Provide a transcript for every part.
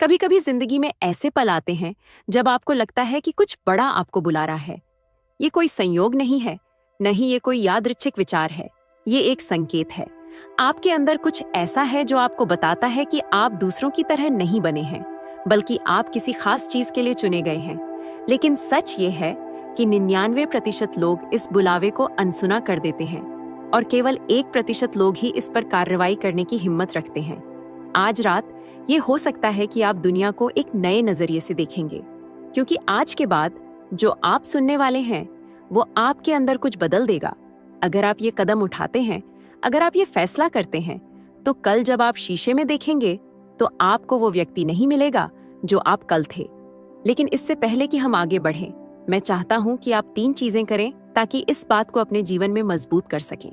कभी कभी जिंदगी में ऐसे पल आते हैं जब आपको लगता है कि कुछ बड़ा आपको बुला रहा है। ये कोई संयोग नहीं है, न ही ये कोई यादृच्छिक विचार है। ये एक संकेत है। आपके अंदर कुछ ऐसा है जो आपको बताता है कि आप दूसरों की तरह नहीं बने हैं, बल्कि आप किसी खास चीज के लिए चुने गए हैं। लेकिन सच ये है कि 99% लोग इस बुलावे को अनसुना कर देते हैं और केवल 1% लोग ही इस पर कार्रवाई करने की हिम्मत रखते हैं। आज रात ये हो सकता है कि आप दुनिया को एक नए नजरिए से देखेंगे, क्योंकि आज के बाद जो आप सुनने वाले हैं वो आपके अंदर कुछ बदल देगा। अगर आप ये कदम उठाते हैं, अगर आप ये फैसला करते हैं, तो कल जब आप शीशे में देखेंगे तो आपको वो व्यक्ति नहीं मिलेगा जो आप कल थे। लेकिन इससे पहले कि हम आगे बढ़ें, मैं चाहता हूं कि आप 3 चीजें करें ताकि इस बात को अपने जीवन में मजबूत कर सकें।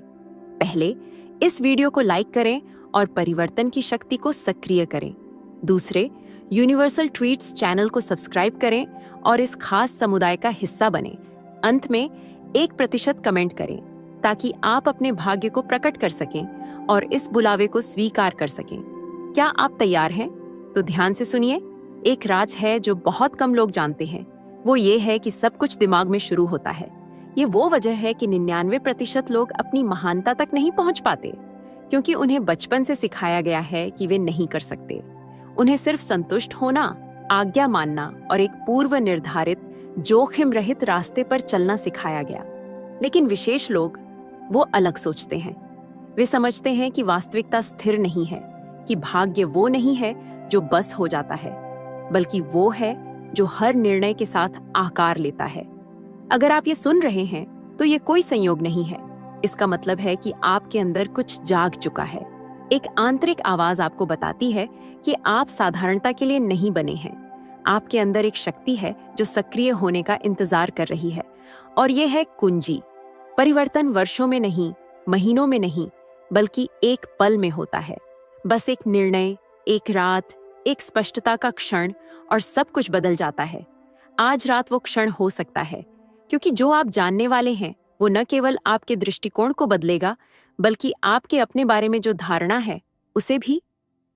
पहले, इस वीडियो को लाइक करें और परिवर्तन की शक्ति को सक्रिय करें। दूसरे, यूनिवर्सल ट्वीट्स चैनल को सब्सक्राइब करें और इस खास समुदाय का हिस्सा बनें। अंत में 1% कमेंट करें ताकि आप अपने भाग्य को प्रकट कर सकें और इस बुलावे को स्वीकार कर सकें। क्या आप तैयार हैं? तो ध्यान से सुनिए। एक राज है जो बहुत कम लोग जानते हैं। वो ये है कि सब कुछ दिमाग में शुरू होता है। ये वो वजह है कि 99% लोग अपनी महानता तक नहीं पहुंच पाते, क्योंकि उन्हें बचपन से सिखाया गया है कि वे नहीं कर सकते। उन्हें सिर्फ संतुष्ट होना, आज्ञा मानना और एक पूर्व निर्धारित जोखिम रहित रास्ते पर चलना सिखाया गया। लेकिन विशेष लोग वो अलग सोचते हैं। वे समझते हैं कि वास्तविकता स्थिर नहीं है, कि भाग्य वो नहीं है जो बस हो जाता है, बल्कि वो है जो हर निर्णय के साथ आकार लेता है। अगर आप ये सुन रहे हैं तो ये कोई संयोग नहीं है। इसका मतलब है कि आपके अंदर कुछ जाग चुका है। एक आंतरिक आवाज आपको बताती है कि आप साधारणता के लिए नहीं बने हैं। आपके अंदर एक शक्ति है जो सक्रिय होने का इंतजार कर रही है, और ये है कुंजी। परिवर्तन वर्षों में नहीं, महीनों में नहीं, बल्कि एक पल में होता है। बस एक निर्णय, एक रात, एक स्पष्टता का क्षण, और सब कुछ बदल जाता है। आज रात वो क्षण हो सकता है, क्योंकि जो आप जानने वाले हैं वो न केवल आपके दृष्टिकोण को बदलेगा, बल्कि आपके अपने बारे में जो धारणा है उसे भी।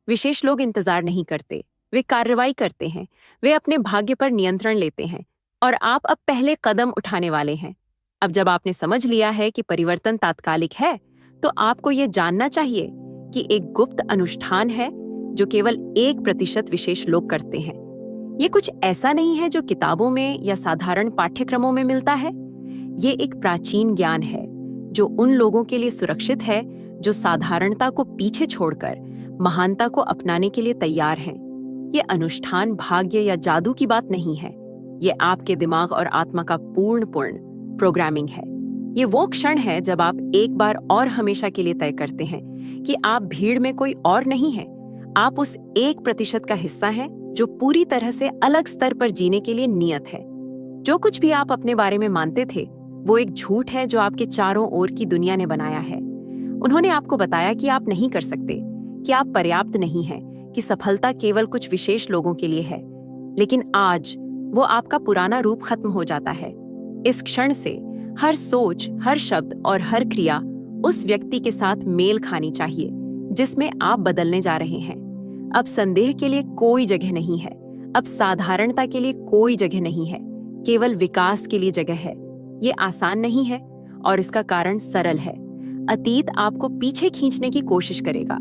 विशेष लोग इंतजार नहीं करते, वे कार्रवाई करते हैं। वे अपने भाग्य पर नियंत्रण लेते हैं, और आप अब पहले कदम उठाने वाले हैं। अब जब आपने समझ लिया है कि परिवर्तन तात्कालिक है, तो आपको ये जानना चाहिए कि एक गुप्त अनुष्ठान है जो केवल 1% विशेष लोग करते हैं। ये कुछ ऐसा नहीं है जो किताबों में या साधारण पाठ्यक्रमों में मिलता है। ये एक प्राचीन ज्ञान है जो उन लोगों के लिए सुरक्षित है जो साधारणता को पीछे छोड़कर महानता को अपनाने के लिए तैयार हैं। ये अनुष्ठान भाग्य या जादू की बात नहीं है। ये आपके दिमाग और आत्मा का पूर्ण प्रोग्रामिंग है। ये वो क्षण है जब आप एक बार और हमेशा के लिए तय करते हैं कि आप भीड़ में कोई और नहीं हैं। आप उस 1% का हिस्सा हैं जो पूरी तरह से अलग स्तर पर जीने के लिए नियत है। जो कुछ भी आप अपने बारे में मानते थे वो एक झूठ है जो आपके चारों ओर की दुनिया ने बनाया है। उन्होंने आपको बताया कि आप नहीं कर सकते, कि आप पर्याप्त नहीं हैं, कि सफलता केवल कुछ विशेष लोगों के लिए है। लेकिन आज वो आपका पुराना रूप खत्म हो जाता है। इस क्षण से हर सोच, हर शब्द और हर क्रिया उस व्यक्ति के साथ मेल खानी चाहिए जिसमें आप बदलने जा रहे हैं। अब संदेह के लिए कोई जगह नहीं है। अब साधारणता के लिए कोई जगह नहीं है। केवल विकास के लिए जगह है। ये आसान नहीं है और इसका कारण सरल है। अतीत आपको पीछे खींचने की कोशिश करेगा।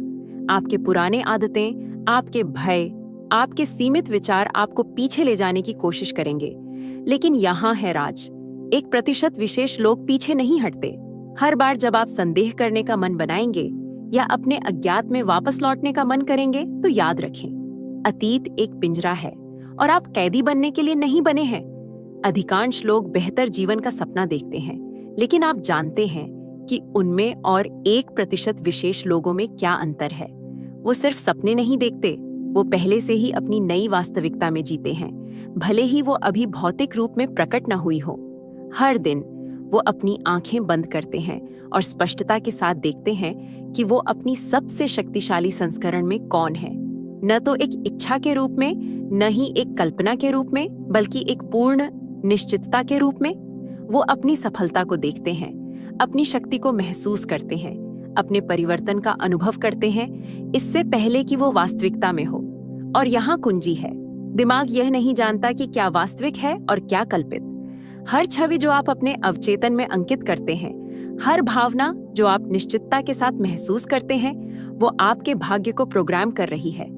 आपके पुराने आदतें, आपके भय, आपके सीमित विचार आपको पीछे ले जाने की कोशिश करेंगे। लेकिन यहाँ है राज। 1% विशेष लोग पीछे नहीं हटते। हर बार जब आप संदेह करने का मन बनाएंगे या अपने अज्ञात में वापस लौटने का मन करेंगे, तो याद रखें, अतीत एक पिंजरा है और आप कैदी बनने के लिए नहीं बने हैं। अधिकांश लोग बेहतर जीवन का सपना देखते हैं, लेकिन आप जानते हैं कि उनमें और 1% विशेष लोगों में क्या अंतर है। वो सिर्फ सपने नहीं देखते, वो पहले से ही अपनी नई वास्तविकता में जीते हैं, भले ही वो अभी भौतिक रूप में प्रकट न हुई हो। हर दिन वो अपनी आंखें बंद करते हैं और स्पष्टता के साथ देखते हैं कि वो अपनी सबसे शक्तिशाली संस्करण में कौन है। न तो एक इच्छा के रूप में, न ही एक कल्पना के रूप में, बल्कि एक पूर्ण निश्चितता के रूप में। वो अपनी सफलता को देखते हैं, अपनी शक्ति को महसूस करते हैं, अपने परिवर्तन का अनुभव करते हैं इससे पहले कि वो वास्तविकता में हो। और यहाँ कुंजी है, दिमाग यह नहीं जानता कि क्या वास्तविक है और क्या कल्पित। हर छवि जो आप अपने अवचेतन में अंकित करते हैं, हर भावना जो आप निश्चितता के साथ महसूस करते हैं, वो आपके भाग्य को प्रोग्राम कर रही है।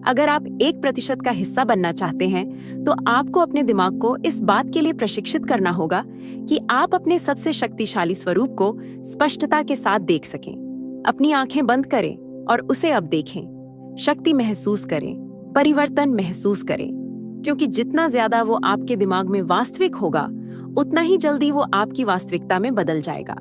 अगर आप 1% का हिस्सा बनना चाहते हैं, तो आपको अपने दिमाग को इस बात के लिए प्रशिक्षित करना होगा कि आप अपने सबसे शक्तिशाली स्वरूप को स्पष्टता के साथ देख सकें। अपनी आंखें बंद करें और उसे अब देखें। शक्ति महसूस करें, परिवर्तन महसूस करें, क्योंकि जितना ज्यादा वो आपके दिमाग में वास्तविक होगा, उतना ही जल्दी वो आपकी वास्तविकता में बदल जाएगा।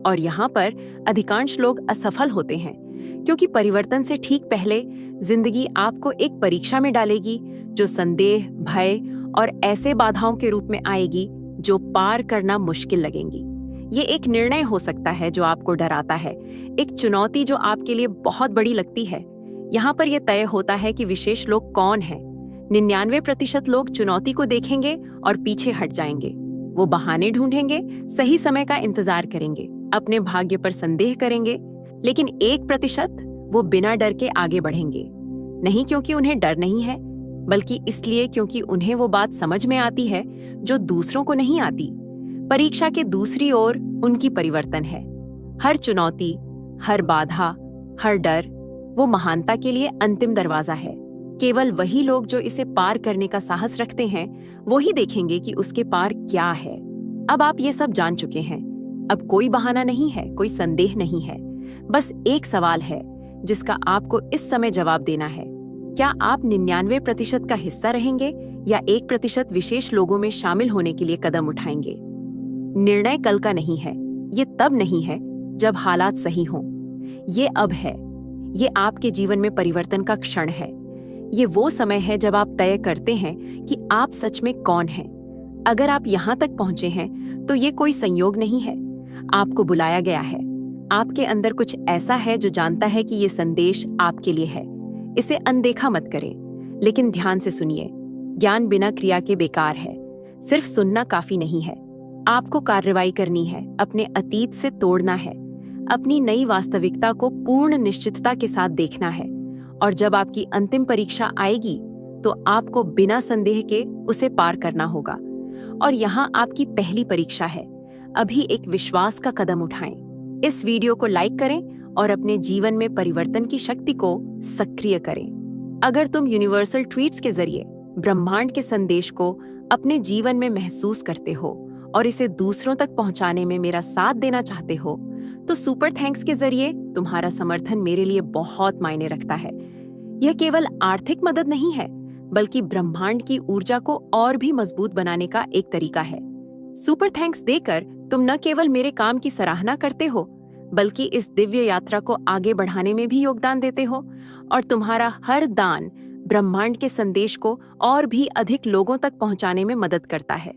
और यहाँ पर अधिकांश लोग असफल होते हैं, क्योंकि परिवर्तन से ठीक पहले जिंदगी आपको एक परीक्षा में डालेगी, जो संदेह, भय और ऐसे बाधाओं के रूप में आएगी जो पार करना मुश्किल लगेंगी। ये एक निर्णय हो सकता है जो आपको डराता है, एक चुनौती जो आपके लिए बहुत बड़ी लगती है। यहाँ पर यह तय होता है कि विशेष लोग कौन हैं। 99% लोग चुनौती को देखेंगे और पीछे हट जाएंगे। वो बहाने ढूंढेंगे, सही समय का इंतजार करेंगे, अपने भाग्य पर संदेह करेंगे। लेकिन 1% वो बिना डर के आगे बढ़ेंगे, नहीं क्योंकि उन्हें डर नहीं है, बल्कि इसलिए क्योंकि उन्हें वो बात समझ में आती है जो दूसरों को नहीं आती। परीक्षा के दूसरी ओर उनकी परिवर्तन है। हर चुनौती, हर बाधा, हर डर वो महानता के लिए अंतिम दरवाजा है। केवल वही लोग जो इसे पार करने का साहस रखते हैं, वो ही देखेंगे कि उसके पार क्या है। अब आप ये सब जान चुके हैं। अब कोई बहाना नहीं है, कोई संदेह नहीं है। बस एक सवाल है जिसका आपको इस समय जवाब देना है। क्या आप 99% का हिस्सा रहेंगे या 1% विशेष लोगों में शामिल होने के लिए कदम उठाएंगे? निर्णय कल का नहीं है, ये तब नहीं है जब हालात सही हों। ये अब है। ये आपके जीवन में परिवर्तन का क्षण है। ये वो समय है जब आप तय करते हैं कि आप सच में कौन हैं। अगर आप यहाँ तक पहुंचे हैं, तो ये कोई संयोग नहीं है। आपको बुलाया गया है। आपके अंदर कुछ ऐसा है जो जानता है कि ये संदेश आपके लिए है। इसे अनदेखा मत करें, लेकिन ध्यान से सुनिए। ज्ञान बिना क्रिया के बेकार है। सिर्फ सुनना काफी नहीं है। आपको कार्रवाई करनी है, अपने अतीत से तोड़ना है, अपनी नई वास्तविकता को पूर्ण निश्चितता के साथ देखना है। और जब आपकी अंतिम परीक्षा आएगी, तो आपको बिना संदेह के उसे पार करना होगा। और यहाँ आपकी पहली परीक्षा है। अभी एक विश्वास का कदम उठाएं। इस वीडियो को लाइक करें और अपने जीवन में परिवर्तन की शक्ति को सक्रिय करें। अगर तुम यूनिवर्सल ट्वीट्स के जरिए ब्रह्मांड के संदेश को अपने जीवन में महसूस करते हो और इसे दूसरों तक पहुंचाने में मेरा साथ देना चाहते हो, तो सुपर थैंक्स के जरिए तुम्हारा समर्थन मेरे लिए बहुत मायने रखता है। यह केवल आर्थिक मदद नहीं है, बल्कि ब्रह्मांड की ऊर्जा को और भी मजबूत बनाने का एक तरीका है। सुपर थैंक्स देकर तुम न केवल मेरे काम की सराहना करते हो, बल्कि इस दिव्य यात्रा को आगे बढ़ाने में भी योगदान देते हो। और तुम्हारा हर दान ब्रह्मांड के संदेश को और भी अधिक लोगों तक पहुंचाने में मदद करता है।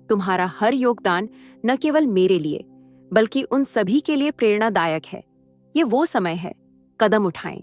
तुम्हारा हर योगदान न केवल मेरे लिए, बल्कि उन सभी के लिए प्रेरणादायक है। ये वो समय है, कदम उठाएं।